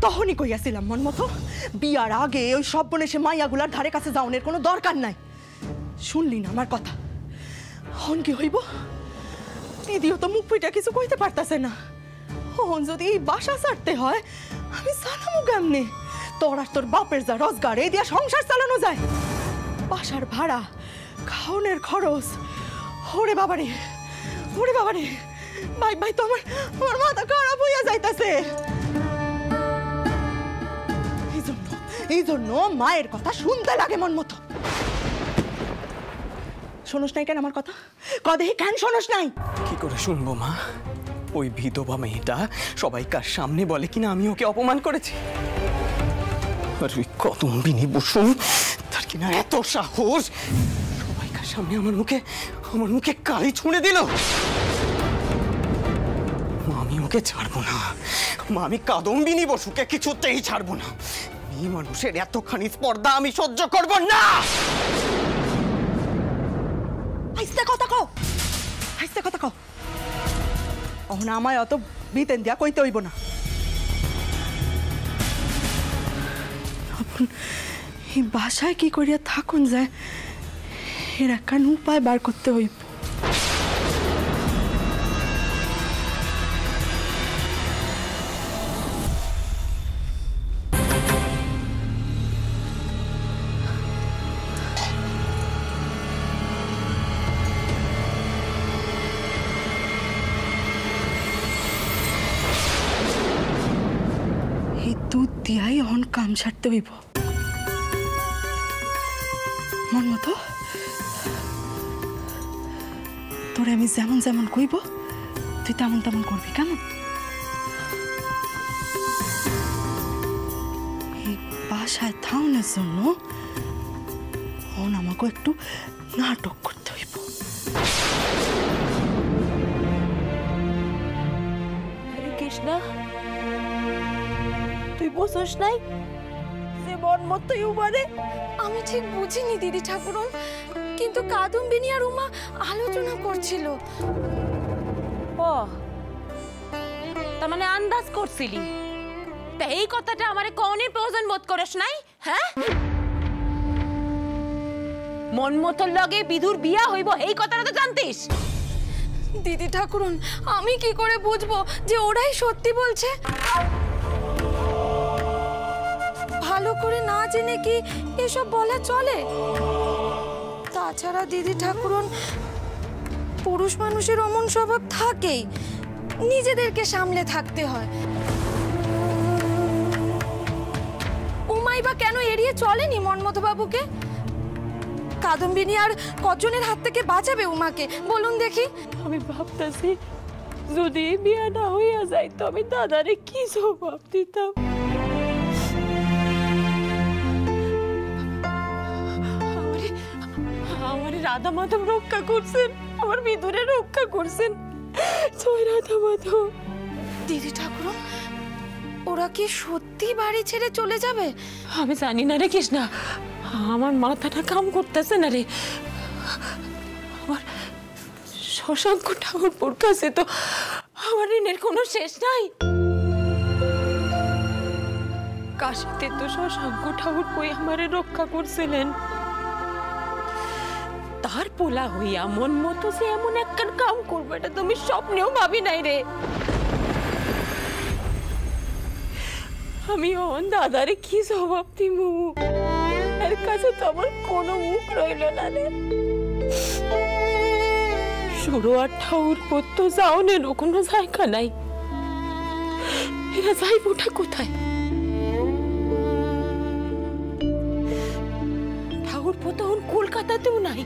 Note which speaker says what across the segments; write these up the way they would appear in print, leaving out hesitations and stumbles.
Speaker 1: তখনই কইয়াছিলাম মন মতো বিয়ার আগে ওই সব বনেছে মাইয়াগুলার ধারে কাছে যাওনের কোনো দরকার নাই। শুনলি না আমার কথা? হন কি হইব? দিদিও তো মুখ পিটা কিছু কইতে পারতাছে না। হন যদি এই বাসা ছাড়তে হয় আমি চালামু কেমনে? তোর আর তোর বাপের যা রোজগার এই দিয়া সংসার চালানো যায়? বাসার ভাড়া, খাওনের খরচ, ওরে বাবারে ওরে বাবারে, ভাই ভাই তো আমার মাথা খারাপ হইয়া যাইতাছে। এই জন্য মায়ের কথা শুনতে লাগে মন মতো। শোনস নাই কেন আমার কথা? কদেহি কেন শোনস নাই?
Speaker 2: কি করে শুনবো মা? ওই বিধবা মেয়েটা সবাইকার সামনে বলে কিনা আমি ওকে অপমান করেছি। আর ওই কদম্বিনী বসুন তার কিনা এত সাহস, সবাইকার সামনে আমার মুখে কালি ছুঁড়ে দিল। আমি ওকে ছাড়বো না মা, আমি কাদম্বিনী বসুকে কিছুতেই ছাড়বো না। এই মানুষের এতখানি স্পর্ধা আমি সহ্য করবো না।
Speaker 1: আইস্তে কথা কও, আইস্তে কথা কও। অহন আমায় অত বিতেন দিয়া কইতে হইব না। এই বাসায় কি করিয়া থাকুন যায় এর একখান উপায় বার করতে হইব। দুধ দিয়াই অন কাম সারতে হইব। মন মতো তোরে আমি যেমন যেমন কইব তুই তেমন তেমন করবি, কেমন? এই বাসায় থাউনের জন্য অন আমাকে একটু নাটক করতে হইব।
Speaker 3: কৃষ্ণা, তুই বুঝোস নাই যে মন মতো উমারে?
Speaker 4: আমি ঠিক বুঝিনি দিদি ঠাকুরন, কিন্তু কাদম্বিনী আর উমা আলোচনা করছিল।
Speaker 3: ও তার মানে আন্দাজ করছিলি? তা এই কথাটা আমারে কোনের প্রয়োজন বোধ করিস নাই? হ্যাঁ, মন মতোর লগে বিধুর বিয়া হইব এই কথাটা তো জানতিস?
Speaker 4: দিদি ঠাকুরন, আমি কি করে বুঝবো যে ওরাই সত্যি বলছে? ভালো করে না জেনে কি এসব বলা চলে? তাছাড়া দিদি ঠাকুরন, পুরুষ মানুষের অমন স্বভাব থাকেই, নিজেদেরকে সামলে থাকতে হয়। উমাই বা কেন এড়িয়ে চলেনি মনমতো বাবুকে? কাদম্বিনী আর কজনের হাত থেকে বাঁচাবে উমাকে বলুন দেখি?
Speaker 3: আমি ভাবতেছি যদি বিয়া না হইয়া যায় তো আমি দাদারে কি জবাব দিতাম। আমার রাধা মাধব রক্ষা করছেন, আমার বিদুরে রক্ষা করছেন। জয় রাধা মাধব।
Speaker 4: দিদি ঠাকুরন, ওরা কি সত্যি বাড়ি ছেড়ে চলে যাবে?
Speaker 3: আমি জানি না রে কৃষ্ণা, আমার মাথাটা কাম করতেছে না রে। আমার শশাঙ্ক ঠাকুরপুর কাছে তো আমার ঋণের কোনো শেষ নাই। কাশিতে তো শশাঙ্ক ঠাকুরপুই আমারে রক্ষা করছিলেন। তার পোলা হইয়া মন মতো যে এমন একটা কাম করবে এটা তুমি স্বপ্নেও ভাবি নাই রে। আমি ওন দাদারে কি জবাব দিব? এর কাছে তো আমার কোনো মুখ রইল না রে। শুরু আর ঠাকুরপুর তো যাওনেরও কোনো জায়গা নাই। এরা যাইবটা কোথায়? ঠাকুরপুর তখন কলকাতাতেও নাই।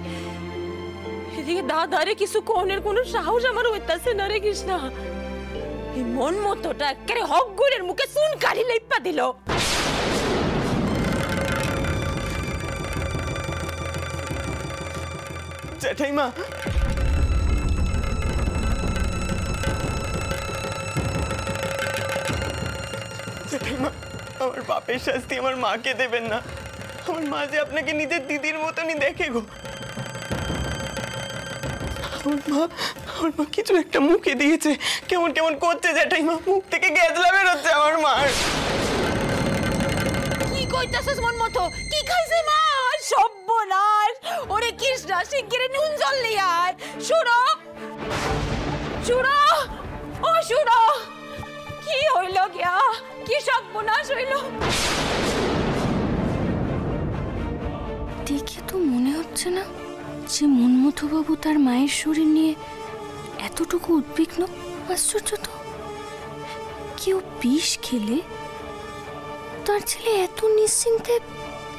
Speaker 3: এদিকে দাদারে কিছু কোনের কোনো সাহস আমার হইতাছে না রে কৃষ্ণা। এই মন মতোটা একেবারে হকগুড়ের মুখে চুন কালি লেপা দিল।
Speaker 2: জেঠাইমা, জেঠাইমা, আমার বাপের শাস্তি আমার মাকে দেবেন না। আমার মা যে আপনাকে নিজের দিদির মতনই দেখে গো। আমার মা কিছু একটা মুখে দিয়েছে, কেমন কেমন করছে জেঠাইমা, মুখ থেকে গ্যাজলা বেরোচ্ছে আমার মার।
Speaker 3: খাইছস মন মতো? কি খাইছে মা? সর্বনাশ! ওরে কৃষ্ণা, শিগগিরই নুন জল নিয়ে আয়। শুনো, শুনো, ও শুনো, কি হইল গিয়া? কি সর্বনাশ হইল?
Speaker 4: দেখে তো মনে হচ্ছে না যে মন্মথবাবু তার মায়ের শরীর নিয়ে এতটুকু উদ্বিগ্ন। আশ্চর্য তো, কেউ বিষ খেলে তার ছেলে এত নিশ্চিন্তে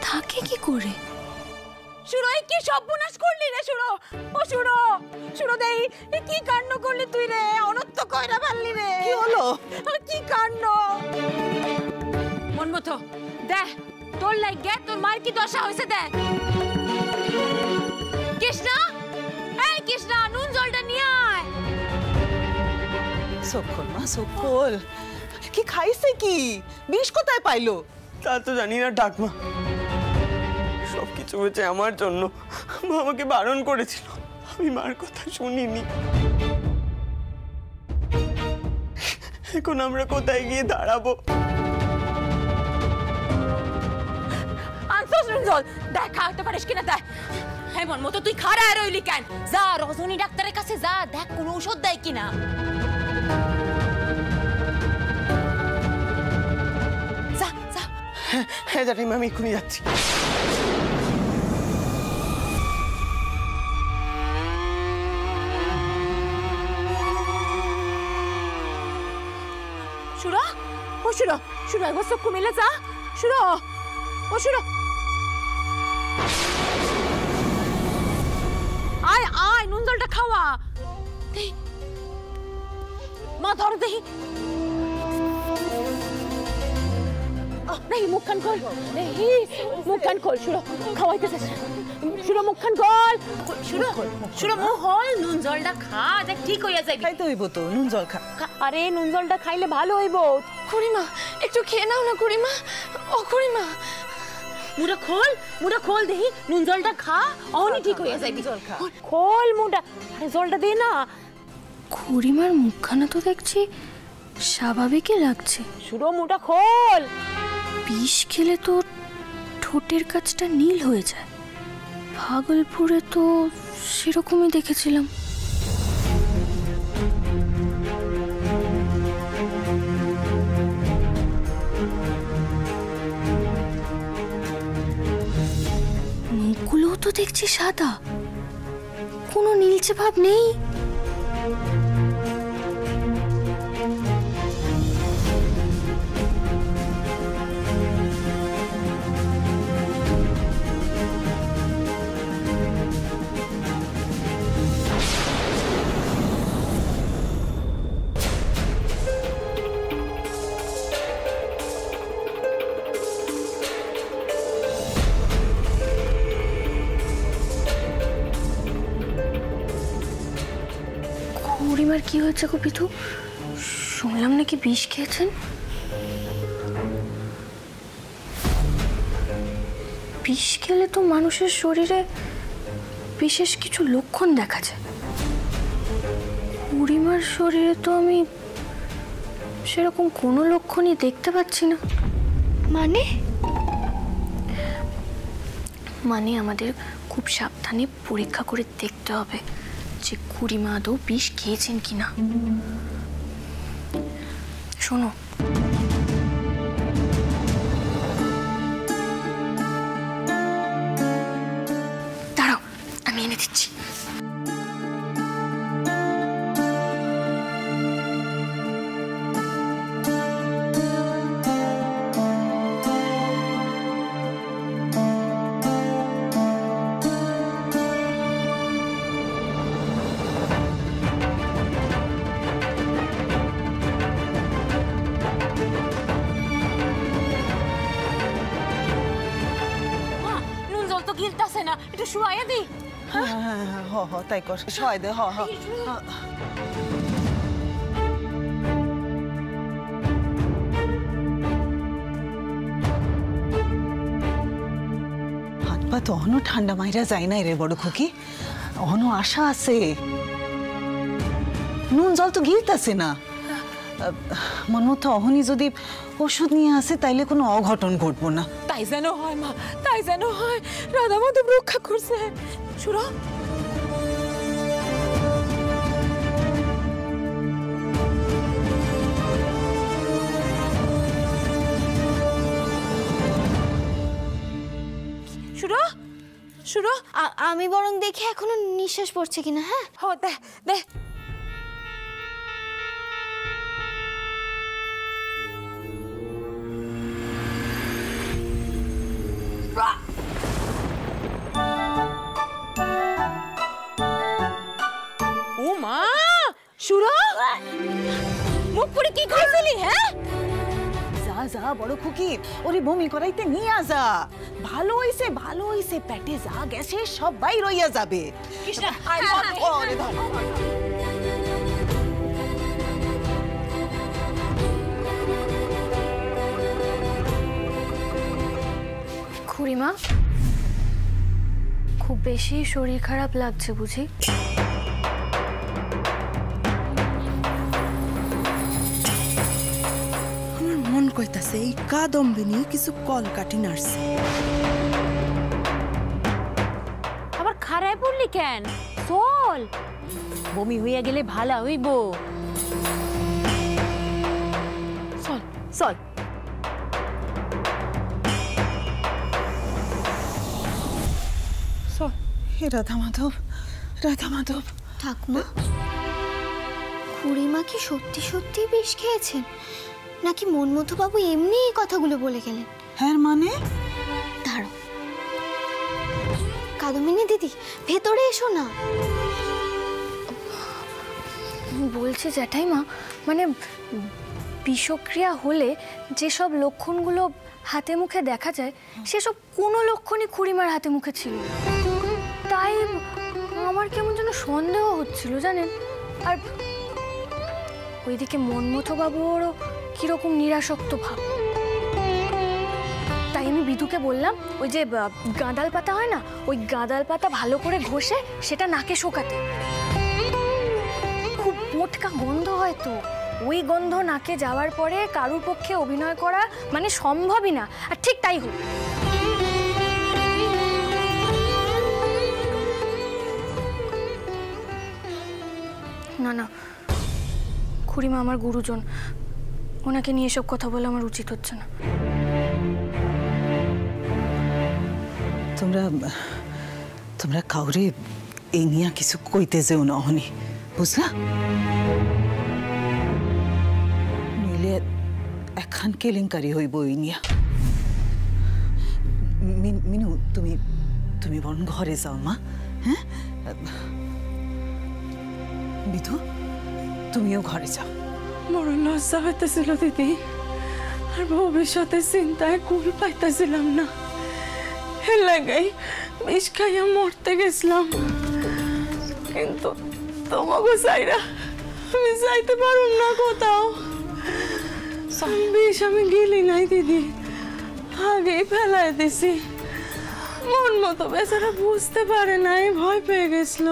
Speaker 4: থাকে কি করে?
Speaker 3: শুনো, এই কি সর্বনাশ করলি রে? শুনো, ও শুনো, শুনো দেই, এ কি কাণ্ড করলি তুই রে? অনর্থ কইরা ফেললি রে।
Speaker 1: কি হলো?
Speaker 3: কি কাণ্ড! মনমতো, দেখ তোর লাগে তোর মার কি দশা হয়েছে দেখ। কৃষ্ণা, এই কৃষ্ণা, নুন জলটা নিয়ে আয়।
Speaker 5: সকল মা সকল, কি খাইছে কি? বিষ কোথায় পাইলো?
Speaker 2: তা তো জানি না ঠাকমা, সবকিছু হয়েছে আমার জন্য। মা আমাকে বারণ করেছিল, আমি মার কথা শুনিনি। এখন আমরা কোথায় গিয়ে দাঁড়াবো?
Speaker 3: আনছস নুন জল, দেখ খাওয়াতে পারিস কিনা দেখ। হ্যাঁ মনমতো, তুই খাড়া রইলি কেন? যা রজনী ডাক্তারের কাছে যা, দেখ কোনো ঔষধ দেয় কিনা। যা যা।
Speaker 2: হ্যাঁ জানিমা, আমি এক্ষুনি যাচ্ছি।
Speaker 3: শুনো, ও শুনো, শুনো, একবার চক্ষু মেলে যা। শুনো, ও শুনো, আয় আয়, নুন জলটা খাওয়া। দেই, মা ধর দেই। नहीं मुख खोल, नहीं मुख खोल। शुरो खावाইতেছিস, শুনো মুখ খোল, শুনো শুনো মুখ খোল, নুন জলটা খা, দেখ ঠিক হইয়া যাবি।
Speaker 5: খাইতে হইব তো, নুন জল খা।
Speaker 3: আরে নুন জলটা খাইলে ভালো হইব।
Speaker 4: খুড়িমা একটু খেয়ে নাও না খুড়িমা। ও খুড়িমা,
Speaker 3: মুড়া খোল দেহি, নুন জলটা খা, অহনি ঠিক হইয়া যাবি। খোল মুড়া, আরে জলটা দে না।
Speaker 4: খুড়িমার মুখখানা তো দেখছি স্বাভাবিকই লাগছে।
Speaker 3: শুনো মুড়া খোল।
Speaker 4: বিষ খেলে তো ঠোঁটের কাছটা নীল হয়ে যায়, ভাগলপুরে তো সেরকমই দেখেছিলাম। মুখগুলোও তো দেখছি সাদা, কোনো নীলচে ভাব নেই। খুড়িমার কি হয়েছে গো পিথু? শুনলাম নাকি বিষ খেয়েছেন। বিষ খেলে তো মানুষের শরীরে বিশেষ কিছু লক্ষণ দেখা যায়। খুড়িমার শরীরে তো আমি সেরকম কোনো লক্ষণই দেখতে পাচ্ছি না। মানে আমাদের খুব সাবধানে পরীক্ষা করে দেখতে হবে যে খুড়িমা আদৌ বিষ খেয়েছেন কিনা। শোনো, দাঁড়াও আমি এনে দিচ্ছি।
Speaker 3: গিলতাছে না, একটু শুয়াইয়া দি।
Speaker 5: হ তাই কর, শোয়াই দে। হ হাত পা তো অহনো ঠান্ডা মাইরা যায় নাই রে বড় খুকি, অহনো আশা আছে। নুন জল তো গিলতাছে না। মনমতো অহনি যদি ওষুধ নিয়ে আসে তাইলে কোনো অঘটন ঘটবো না।
Speaker 3: তাই যেন হয় মা, তাই যেন হয়। রাধা মাধব রক্ষা করছে। সুরা সুরা সুরা
Speaker 4: আমি বরং দেখে এখনো নিঃশ্বাস পড়ছে কিনা। হ্যাঁ
Speaker 3: দে দে। ও মা, সুরা মুখ পুরি কি খাইছিলি? হ্যাঁ
Speaker 5: যা যা বড় খুকি, ওরে বমি করাইতে নিয়ে যা। ভালো হইছে, পেটে যা গেছে সব বাইর হইয়া যাবে।
Speaker 3: কৃষ্ণা
Speaker 5: ওরে ধর।
Speaker 4: খুড়িমা, খুব বেশি শরীর খারাপ লাগছে বুঝি?
Speaker 1: আমার মন কইতাছে এই কাদম্বিনী কিছু কলকাঠি নাড়ছে।
Speaker 3: আবার খারাপ পড়লি কেন? চল, বমি হইয়া গেলে ভালো হইব। চল চল।
Speaker 5: রাধা মাধব, রাধা মাধব।
Speaker 4: ঠাকুমা, খুড়িমা কি সত্যি সত্যি বিষ খেয়েছেন নাকি মনমতো বাবু এমনি এই কথাগুলো বলে গেলেন?
Speaker 5: হ্যাঁ মানে?
Speaker 4: দাঁড়ো, কাদম্বিনী দিদি ভেতরে এসো না। বলছি জ্যাঠাইমা, মানে বিষক্রিয়া হলে যেসব লক্ষণগুলো হাতে মুখে দেখা যায় সেসব কোনো লক্ষণই খুড়িমার হাতে মুখে ছিল না। তাই আমার কেমন যেন সন্দেহ হচ্ছিল জানেন। আর ওইদিকে মনমতো বাবুরও কিরকম নিরাসক্ত ভাব। তাই আমি বিধুকে বললাম ওই যে গাঁদাল পাতা হয় না, ওই গাঁদাল পাতা ভালো করে ঘষে সেটা নাকে শোকাতে। খুব মোটকা গন্ধ হয় তো, ওই গন্ধ নাকে যাওয়ার পরে কারুর পক্ষে অভিনয় করা মানে সম্ভবই না। আর ঠিক তাই হোক। না না, খুড়িমা আমার গুরুজন, ওনাকে নিয়ে এসব কথা বলে আমার উচিত হচ্ছে না।
Speaker 5: তোমরা তোমরা কাউরে এই নিয়ে কিছু কইতে যেও না অহনি, বুঝলা? নইলে একখান কেলেঙ্কারি হইব এই নিয়া। মিনু, তুমি তুমি বরং ঘরে যাও মা। হ্যাঁ বিধু, তুমিও ঘরে যাও।
Speaker 1: বড় লজ্জা হইতেছিল দিদি, আর ভবিষ্যতের চিন্তায় কুল পাইতেছিলাম না। এর লাগাই বিষ খাইয়া মরতে গেছিলাম, কিন্তু তোমাকে চাইরা আমি যাইতে পারুম না কোথাও। বিষ আমি গিলি নাই দিদি, আগেই ফেলাই দিছি। মন মতো বেচারা বুঝতে পারে নাই, ভয় পেয়ে গেছিল।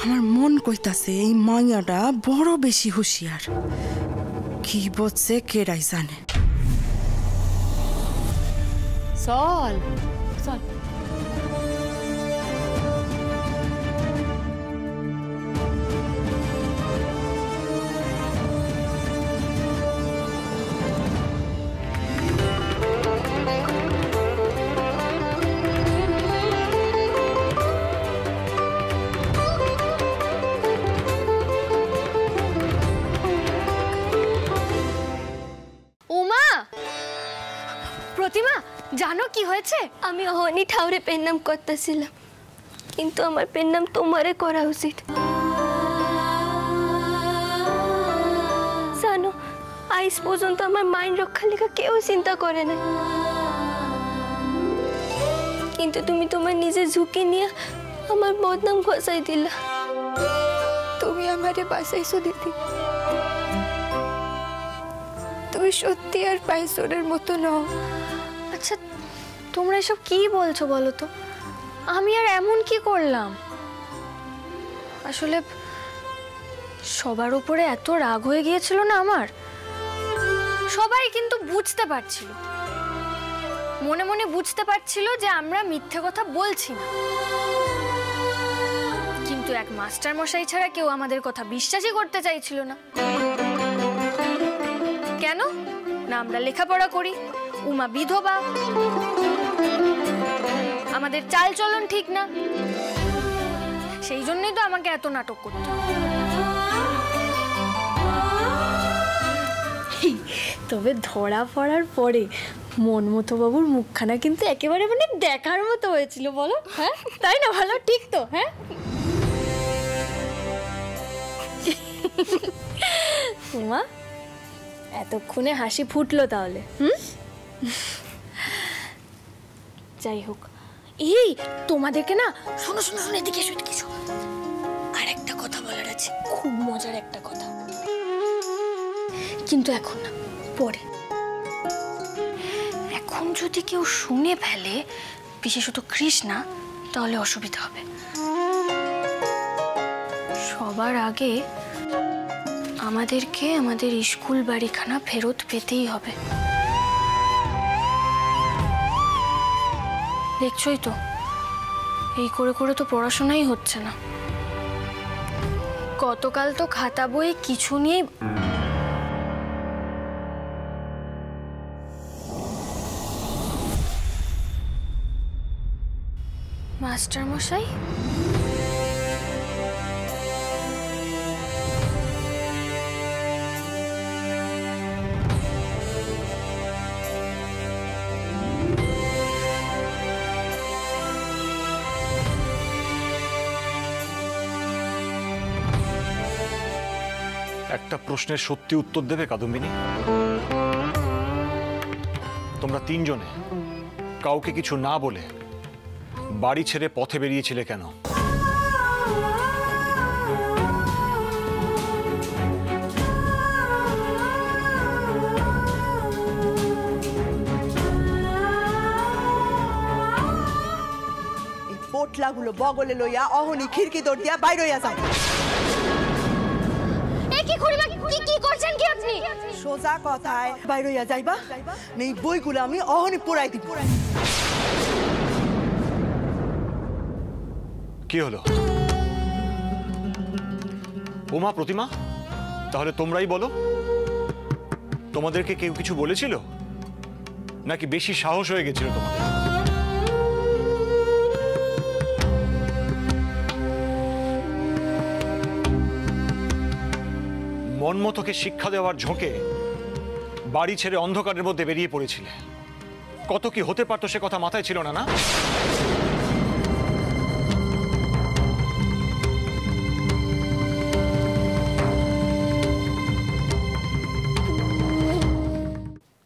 Speaker 1: আমার মন কইতাছে এই মাইয়াটা বড় বেশি হুঁশিয়ার, কি বলছে কেডাই জানে।
Speaker 3: চল চল।
Speaker 4: প্রতিমা, জানো কি হয়েছে? আমি অহনি ঠাউরে পেন নাম করতেছিলাম, কিন্তু আমার পেন নাম তোমারে করা উচিত। জানো, আজ পর্যন্ত আমার মাইন্ড রক্ষার লেখা কেউ চিন্তা করে না, কিন্তু তুমি তোমার নিজের ঝুঁকি নিয়ে আমার বদনাম ঘষাই দিলা। তুমি আমারে বাঁচাইছো দিদি। তুমি সত্যি আর পাইসোরের মতো নও। আচ্ছা তোমরা এসব কি বলছো বলো তো? আমি আর এমন কি করলাম? আসলে সবার উপরে এত রাগ হয়ে গিয়েছিল না আমার, সবাই কিন্তু বুঝতে পারছিল, মনে মনে বুঝতে পারছিল যে আমরা মিথ্যে কথা বলছি না, কিন্তু এক মাস্টার মশাই ছাড়া কেউ আমাদের কথা বিশ্বাসই করতে চাইছিল না। কেন না আমরা লেখাপড়া করি, উমা বিধবা, আমাদের চালচলন ঠিক না, সেই জন্যই তো আমাকে এত নাটক করতে। তবে ধরা পড়ার পরে মনমতো বাবুর মুখখানা কিন্তু একেবারে মানে দেখার মতো হয়েছিল বলো, হ্যাঁ তাই না? ভালো ঠিক তো? হ্যাঁ উমা এতক্ষণে হাসি ফুটলো তাহলে? যাই হোক, এই তোমাদেরকে না, শোনো শোনো শোনো, এদিকে এসো এদিকে এসো, আর একটা কথা বলার আছে, খুব মজার একটা কথা, কিন্তু এখন না, পরে। এখন যদি কেউ শুনে ফেলে, বিশেষত কৃষ্ণা, তাহলে অসুবিধা হবে। সবার আগে আমাদেরকে আমাদের স্কুল বাড়িখানা ফেরত পেতেই হবে। দেখছই তো, এই করে করে তো পড়াশোনাই হচ্ছে না। গতকাল তো খাতা বই কিছু নিয়ে মাস্টার মশাই,
Speaker 6: একটা প্রশ্নের সত্যি উত্তর দেবে কাদম্বিনী? তোমরা তিনজনে কাউকে কিছু না বলে বাড়ি ছেড়ে পথে বেরিয়েছিলে কেন?
Speaker 1: এই পোটলাগুলো বগলে লইয়া অহনি খিড়কি দৌড় দিয়া বাইর হইয়া যাও।
Speaker 4: কি করছেন কি আপনি?
Speaker 1: সোজা কথায় বাইর হইয়া যাইবা, এই বইগুলো আমি অহনি পোড়াই দিব।
Speaker 6: কি হলো উমা, প্রতিমা? তাহলে তোমরাই বলো, তোমাদেরকে কেউ কিছু বলেছিল নাকি বেশি সাহস হয়ে গেছিল তোমাদের? মনমতোকে শিক্ষা দেওয়ার ঝোঁকে বাড়ি ছেড়ে অন্ধকারের মধ্যে বেরিয়ে পড়েছিলে। কত কি হতে পারতো সে কথা মাথায় ছিল না, না?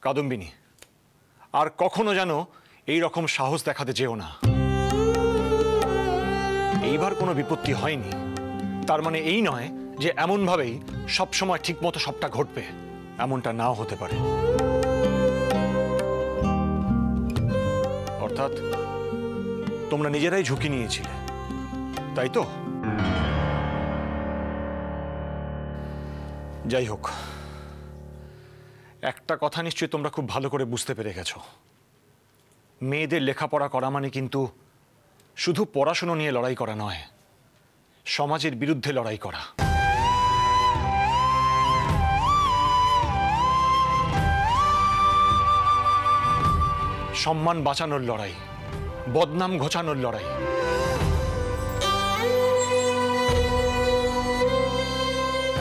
Speaker 6: কাদম্বিনী, আর কখনো যেন এই রকম সাহস দেখাতে যেও না। এইবার কোনো বিপত্তি হয়নি, তার মানে এই নয় যে এমন ভাবেই সবসময় ঠিক মতো সবটা ঘটবে, এমনটা নাও হতে পারে। অর্থাৎ তোমরা নিজেরাই ঝুঁকি নিয়েছিলে, তাই তো? যাই হোক, একটা কথা নিশ্চয়ই তোমরা খুব ভালো করে বুঝতে পেরে গেছো, মেয়েদের লেখাপড়া করা মানে কিন্তু শুধু পড়াশোনা নিয়ে লড়াই করা নয়, সমাজের বিরুদ্ধে লড়াই করা। সম্মান বাঁচানোর লড়াই, বদনাম ঘোচানোর লড়াই।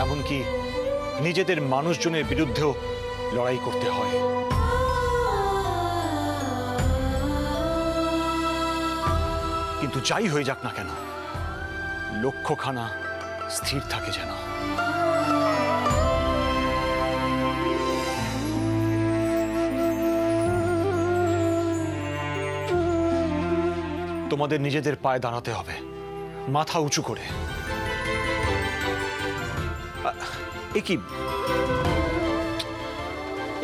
Speaker 6: এমনকি নিজেদের মানুষজনের বিরুদ্ধেও লড়াই করতে হয়। কিন্তু যাই হয়ে যাক না কেন, লক্ষ্যখানা স্থির থাকে যেন। তোমাদের নিজেদের পায়ে দাঁড়াতে হবে, মাথা উঁচু করে। এ কি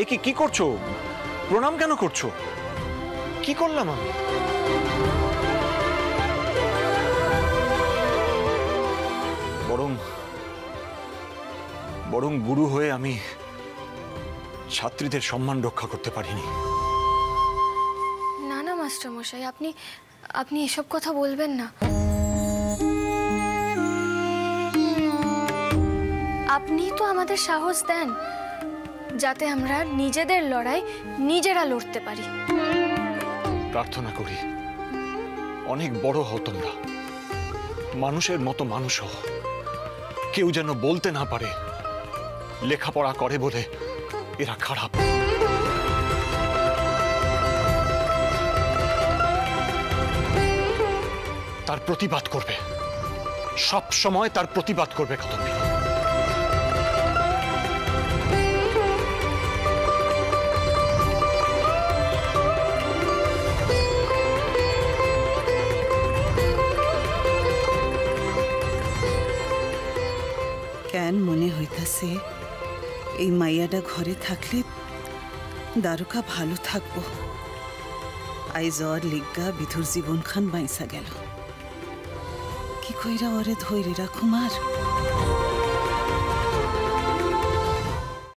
Speaker 6: এ কি করছো? প্রণাম কেন করছো? কি করলাম আমি? বরং গুরু হয়ে আমি ছাত্রীদের সম্মান রক্ষা করতে পারিনি।
Speaker 4: না না মাস্টার মশাই, আপনি এসব কথা বলবেন না। আপনি তো আমাদের সাহস দেন যাতে আমরা নিজেদের লড়াই নিজেরা লড়তে পারি।
Speaker 6: প্রার্থনা করি অনেক বড় হও তোমরা, মানুষের মতো মানুষ হও। কেউ যেন বলতে না পারে লেখাপড়া করে বলে এরা খারাপ। তার প্রতিবাদ করবে, সব সময় তার প্রতিবাদ করবে কাদম্বিনী।
Speaker 5: কেন মনে হইতাছে এই মাইয়াটা ঘরে থাকলে দ্বারকা ভালো থাকবো। আইজ ওর লিগ্গা বিধুর জীবন খান বাইসা গেল। কি কইরা ওরে ধৈর্য রাখুম আর?